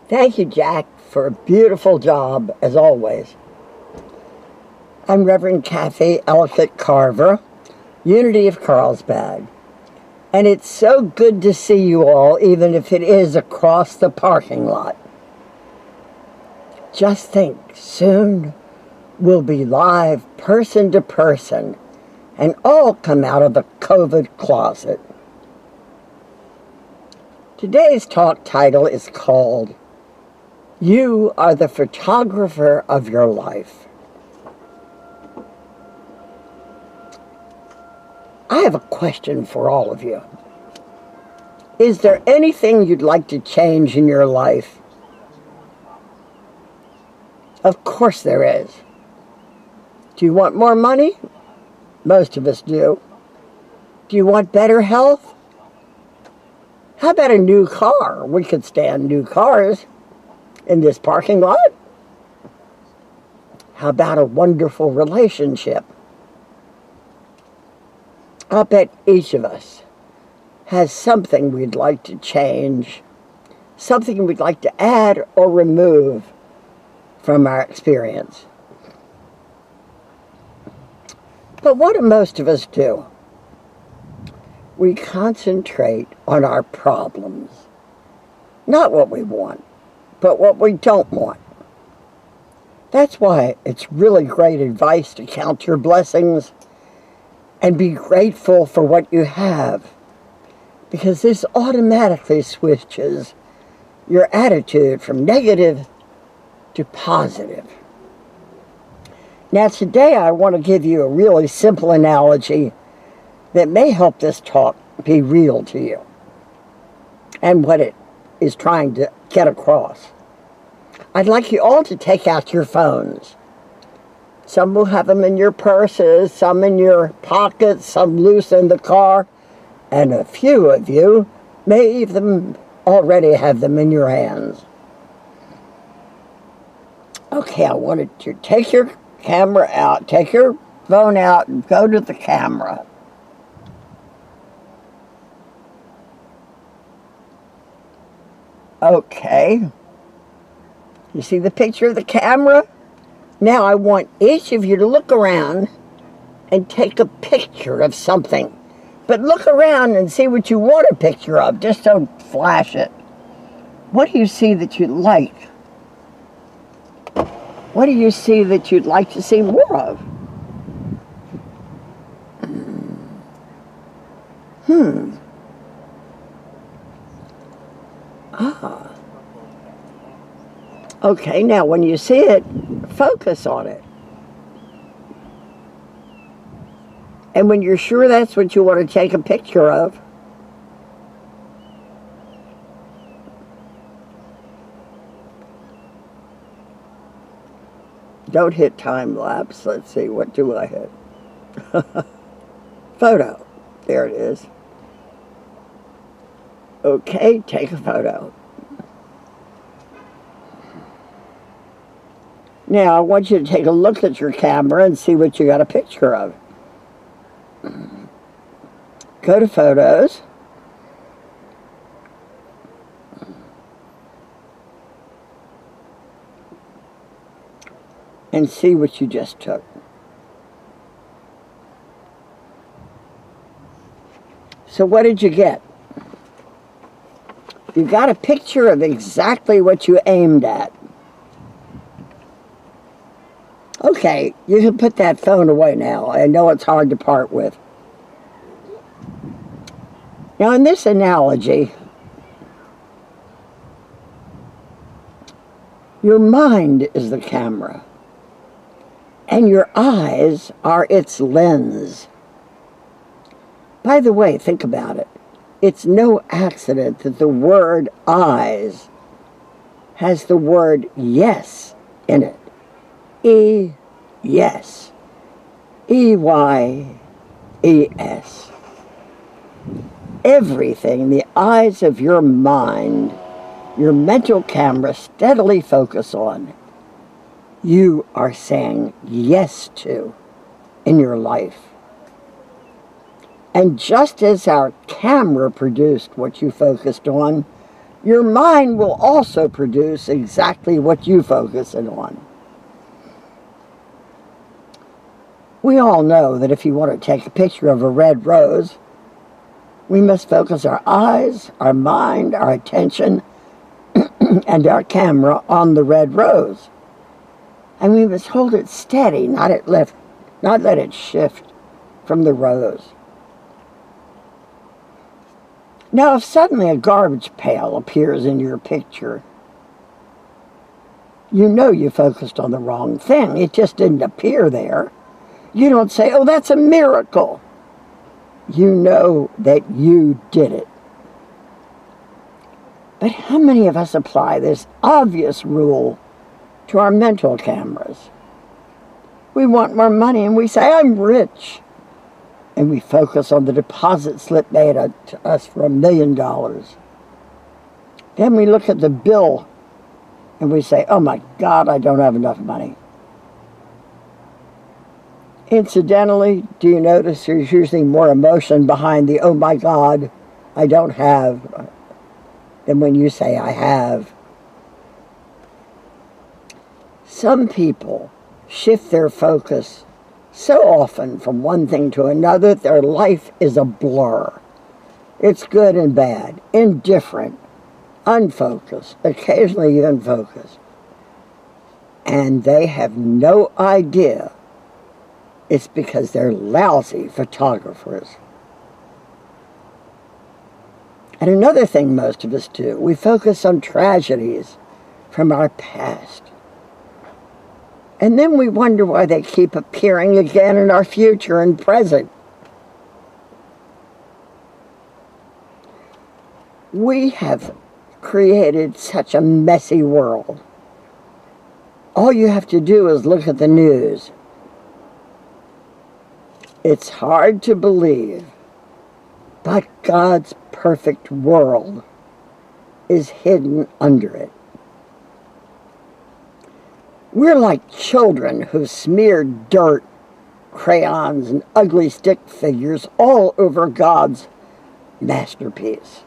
Thank you, Jack, for a beautiful job, as always. I'm Reverend Cathy Carver, Unity of Carlsbad. And it's so good to see you all, even if it is across the parking lot. Just think, soon we'll be live person to person and all come out of the COVID closet. Today's talk title is called, You Are the Photographer of Your Life. I have a question for all of you. Is there anything you'd like to change in your life? Of course there is. Do you want more money? Most of us do. Do you want better health? How about a new car? We could stand new cars in this parking lot. How about a wonderful relationship? I'll bet each of us has something we'd like to change, something we'd like to add or remove from our experience. But what do most of us do? We concentrate on our problems. Not what we want, but what we don't want. That's why it's really great advice to count your blessings and be grateful for what you have, because this automatically switches your attitude from negative to positive. Now today I want to give you a really simple analogy that may help this talk be real to you and what it is trying to get across. I'd like you all to take out your phones. Some will have them in your purses, some in your pockets, some loose in the car, and a few of you may even already have them in your hands. Okay, I wanted you to take your camera out, take your phone out and go to the camera. Okay. You see the picture of the camera? Now I want each of you to look around and take a picture of something. But look around and see what you want a picture of. Just don't flash it. What do you see that you like? What do you see that you'd like to see more of? Okay, now when you see it, focus on it. And when you're sure that's what you want to take a picture of, don't hit time lapse. Let's see, what do I hit? Photo. There it is. Okay, take a photo. Now, I want you to take a look at your camera and see what you got a picture of. Go to Photos. And see what you just took. So what did you get? You got a picture of exactly what you aimed at. Okay, you can put that phone away now. I know it's hard to part with. Now in this analogy, your mind is the camera, and your eyes are its lens. By the way, think about it. It's no accident that the word eyes has the word yes in it. Yes. E-Y-E-S. Everything the eyes of your mind, your mental camera steadily focus on, you are saying yes to in your life. And just as our camera produced what you focused on, your mind will also produce exactly what you focus in on. We all know that if you want to take a picture of a red rose, we must focus our eyes, our mind, our attention, and our camera on the red rose. And we must hold it steady, not let it shift from the rose. Now, if suddenly a garbage pail appears in your picture, you know you focused on the wrong thing. It just didn't appear there. You don't say, oh, that's a miracle. You know that you did it. But how many of us apply this obvious rule to our mental cameras? We want more money and we say, I'm rich. And we focus on the deposit slip made to us for $1 million. Then we look at the bill and we say, oh my God, I don't have enough money. Incidentally, do you notice there's usually more emotion behind the, oh my God, I don't have, than when you say I have. Some people shift their focus so often from one thing to another, their life is a blur. It's good and bad, indifferent, unfocused, occasionally unfocused. And they have no idea it's because they're lousy photographers. And another thing most of us do, we focus on tragedies from our past. And then we wonder why they keep appearing again in our future and present. We have created such a messy world. All you have to do is look at the news. It's hard to believe, but God's perfect world is hidden under it. We're like children who've smeared dirt, crayons, and ugly stick figures all over God's masterpiece.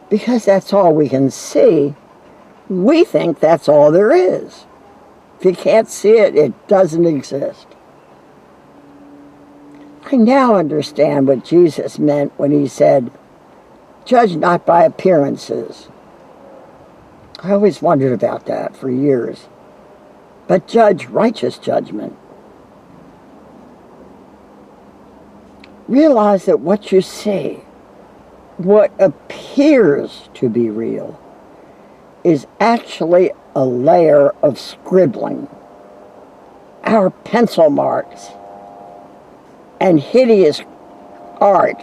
Because that's all we can see, we think that's all there is. If you can't see it, it doesn't exist. I now understand what Jesus meant when he said, judge not by appearances. I always wondered about that for years. But judge righteous judgment. Realize that what you see, what appears to be real, is actually a layer of scribbling. Our pencil marks and hideous art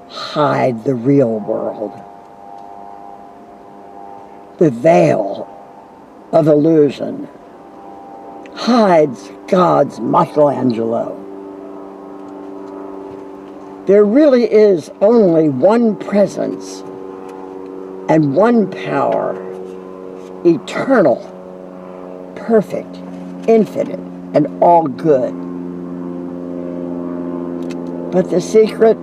hide the real world. The veil of illusion hides God's Michelangelo. There really is only one presence and one power, eternal, perfect, infinite, and all good. But the secret,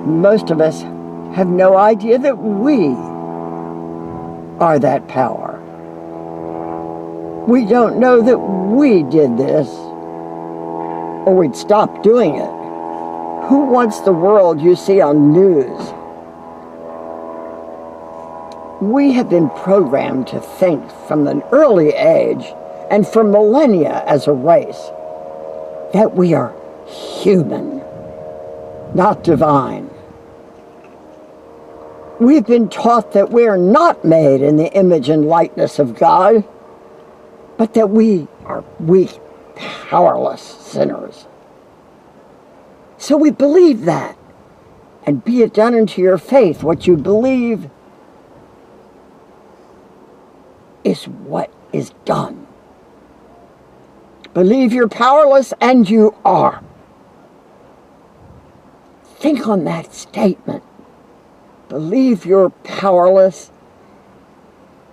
most of us have no idea that we are that power. We don't know that we did this, or we'd stop doing it. Who wants the world you see on news? We have been programmed to think from an early age, and for millennia as a race, that we are human, not divine. We've been taught that we are not made in the image and likeness of God, but that we are weak, powerless sinners. So we believe that, and be it done unto your faith. What you believe is what is done. Believe you're powerless, and you are. Think on that statement. Believe you're powerless,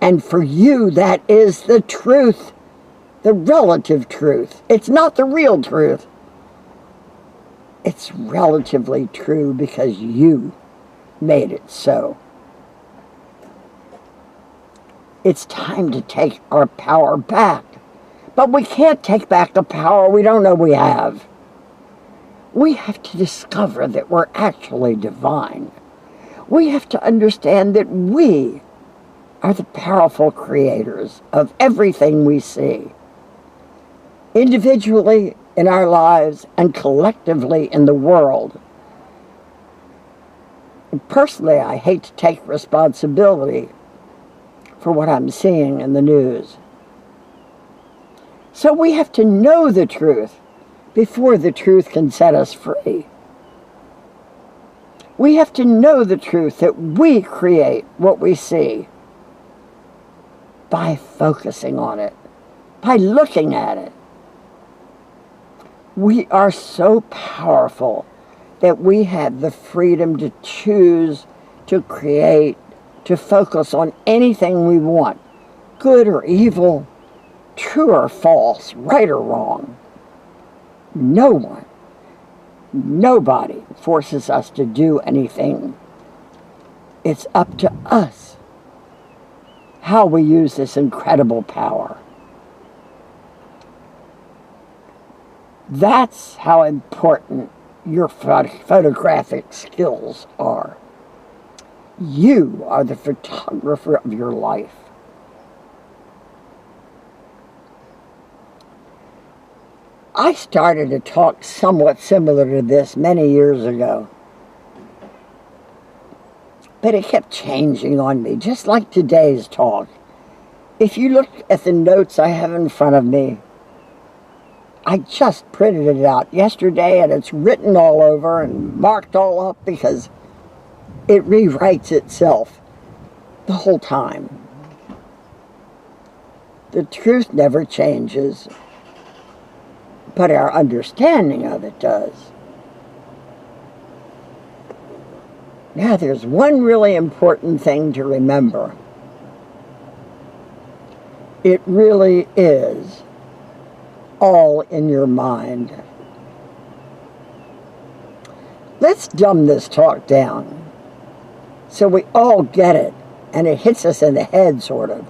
and for you that is the truth, the relative truth. It's not the real truth. It's relatively true because you made it so. It's time to take our power back. But we can't take back the power we don't know we have. We have to discover that we're actually divine. We have to understand that we are the powerful creators of everything we see. Individually in our lives and collectively in the world. And personally, I hate to take responsibility for what I'm seeing in the news. So we have to know the truth before the truth can set us free. We have to know the truth that we create what we see by focusing on it, by looking at it. We are so powerful that we have the freedom to choose, to create, to focus on anything we want, good or evil, true or false, right or wrong. No one, nobody forces us to do anything. It's up to us how we use this incredible power. That's how important your photographic skills are. You are the photographer of your life. I started a talk somewhat similar to this many years ago. But it kept changing on me, just like today's talk. If you look at the notes I have in front of me, I just printed it out yesterday and it's written all over and marked all up because it rewrites itself the whole time. The truth never changes, but our understanding of it does. Now, there's one really important thing to remember. It really is all in your mind. Let's dumb this talk down so we all get it and it hits us in the head, sort of.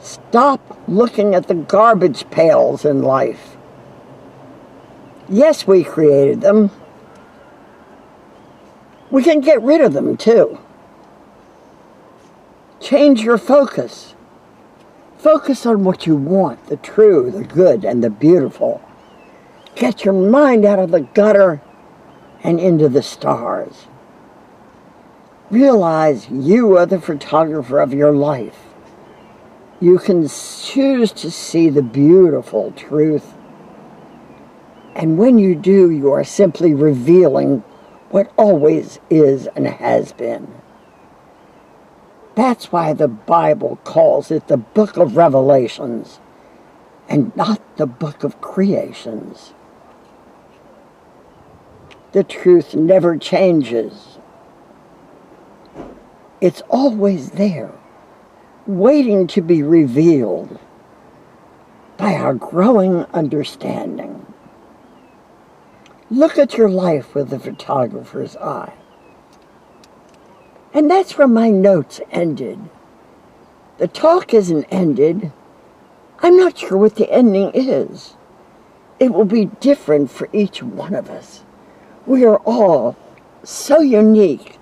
Stop looking at the garbage pails in life. Yes, we created them. We can get rid of them too. Change your focus. Focus on what you want, the true, the good, and the beautiful. Get your mind out of the gutter and into the stars. Realize you are the photographer of your life. You can choose to see the beautiful truth. And when you do, you are simply revealing what always is and has been. That's why the Bible calls it the book of Revelations and not the book of creations. The truth never changes. It's always there, waiting to be revealed by our growing understanding. Look at your life with the photographer's eye. And that's where my notes ended. The talk isn't ended. I'm not sure what the ending is. It will be different for each one of us. We are all so unique,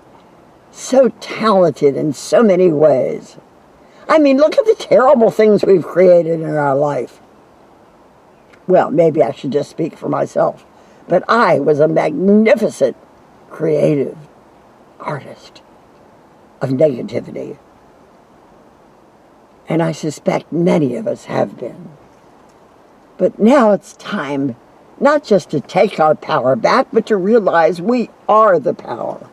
so talented in so many ways. I mean, look at the terrible things we've created in our life. Well, maybe I should just speak for myself. But I was a magnificent, creative artist of negativity. And I suspect many of us have been. But now it's time not just to take our power back, but to realize we are the power.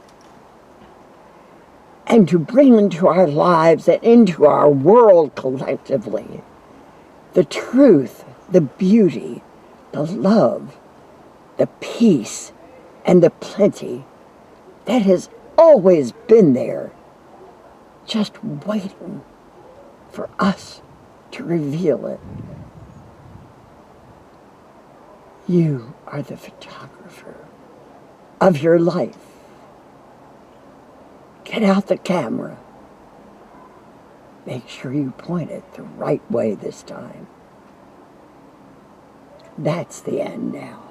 And to bring into our lives and into our world collectively the truth, the beauty, the love, the peace, and the plenty that has always been there, just waiting for us to reveal it. You are the photographer of your life. Get out the camera. Make sure you point it the right way this time. That's the end now.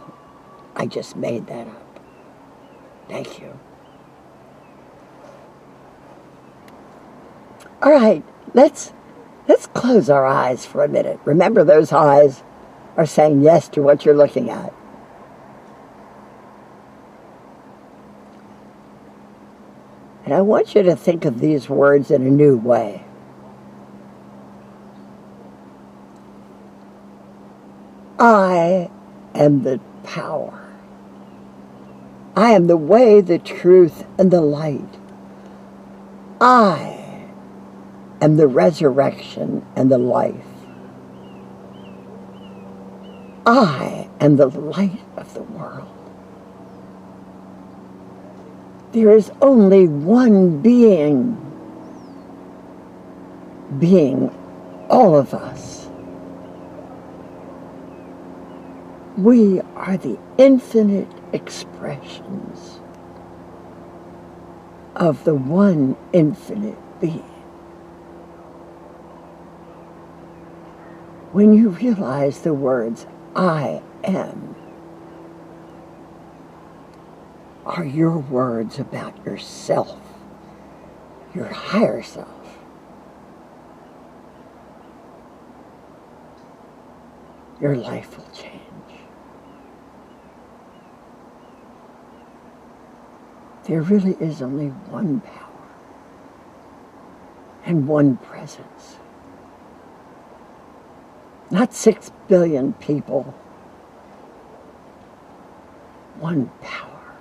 I just made that up. Thank you. All right, let's close our eyes for a minute. Remember, those eyes are saying yes to what you're looking at. And I want you to think of these words in a new way. I am the power. I am the way, the truth, and the light. I am the resurrection and the life. I am the light of the world. There is only one being all of us. We are the infinite expressions of the one infinite being. When you realize the words, I am, are your words about yourself, your higher self, your life will change. There really is only one power and one presence. Not 6 billion people. One power.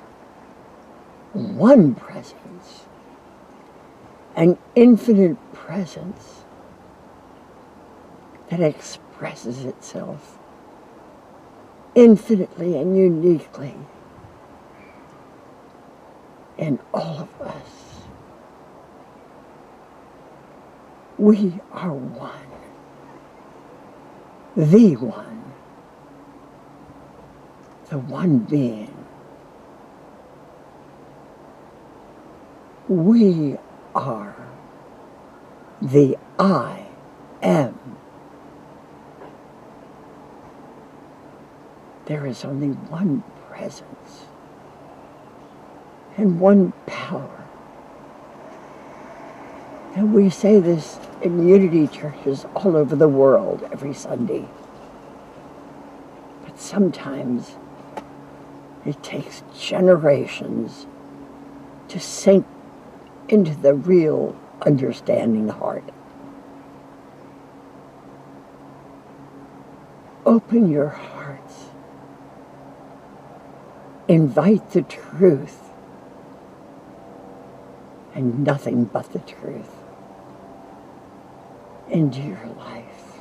One presence. An infinite presence that expresses itself infinitely and uniquely in all of us. We are one. The one. The one being. We are the I am. There is only one presence and one power. And we say this in unity churches all over the world every Sunday. But sometimes it takes generations to sink into the real understanding heart. Open your hearts. Invite the truth and nothing but the truth into your life.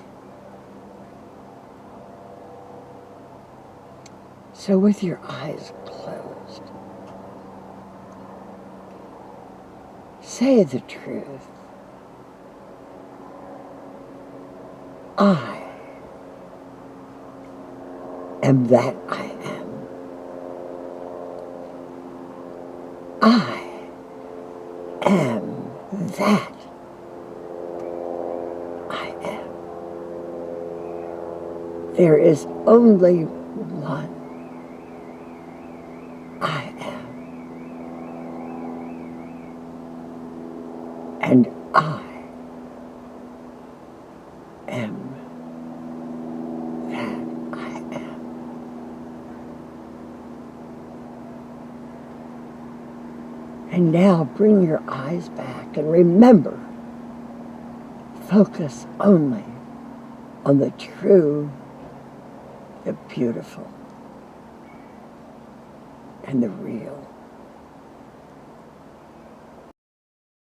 So with your eyes closed, say the truth. I am that I am. I am that I am. There is only one I am. And I am that I am. And now bring your eyes back and remember, focus only on the true, the beautiful, and the real.